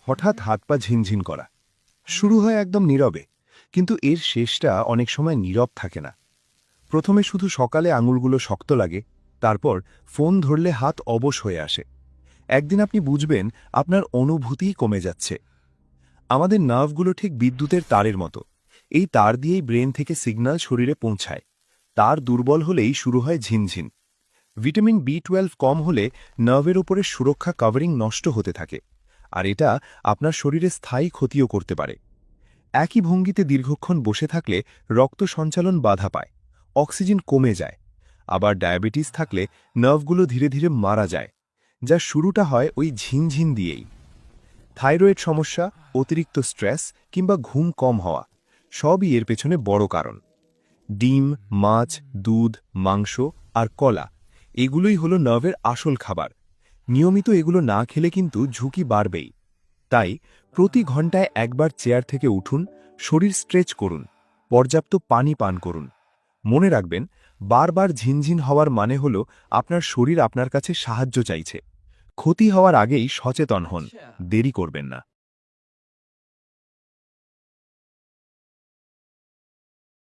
হঠাৎ হাত পা ঝিনঝিন করা। শুরু হয় একদম নীরবে, কিন্তু এর শেষটা অনেক সময় নীরব থাকে না। প্রথমে শুধু সকালে আঙুলগুলো শক্ত লাগে, তারপর ফোন ধরলে হাত অবশ হয়ে আসে। একদিন আপনি বুঝবেন আপনার অনুভূতিই কমে যাচ্ছে। আমাদের নার্ভগুলো ঠিক বিদ্যুতের তারের মতো। এই তার দিয়েই ব্রেন থেকে সিগন্যাল শরীরে পৌঁছায়। তার দুর্বল হলেই শুরু হয় ঝিনঝিন। ভিটামিন বি12 কম হলে নার্ভের উপরে সুরক্ষা কভারিং নষ্ট হতে থাকে, আর এটা আপনার শরীরে স্থায়ী ক্ষতিও করতে পারে। একই ভঙ্গিতে দীর্ঘক্ষণ বসে থাকলে রক্ত সঞ্চালন বাধা পায়, অক্সিজেন কমে যায়। আবার ডায়াবেটিস থাকলে নার্ভগুলো ধীরে ধীরে মারা যায়, যা শুরুটা হয় ওই ঝিনঝিন দিয়েই। থাইরয়েড সমস্যা, অতিরিক্ত স্ট্রেস কিংবা ঘুম কম হওয়া সবই এর পেছনে বড় কারণ। ডিম, মাছ, দুধ, মাংস আর কলা এগুলোই হলো নার্ভের আসল খাবার। নিয়মিত এগুলো না খেলে কিন্তু ঝুঁকি বাড়বেই। তাই প্রতি ঘন্টায় একবার চেয়ার থেকে উঠুন, শরীর স্ট্রেচ করুন, পর্যাপ্ত পানি পান করুন। মনে রাখবেন, বারবার ঝিনঝিন হওয়ার মানে হল আপনার শরীর আপনার কাছে সাহায্য চাইছে। ক্ষতি হওয়ার আগেই সচেতন হন, দেরি করবেন না।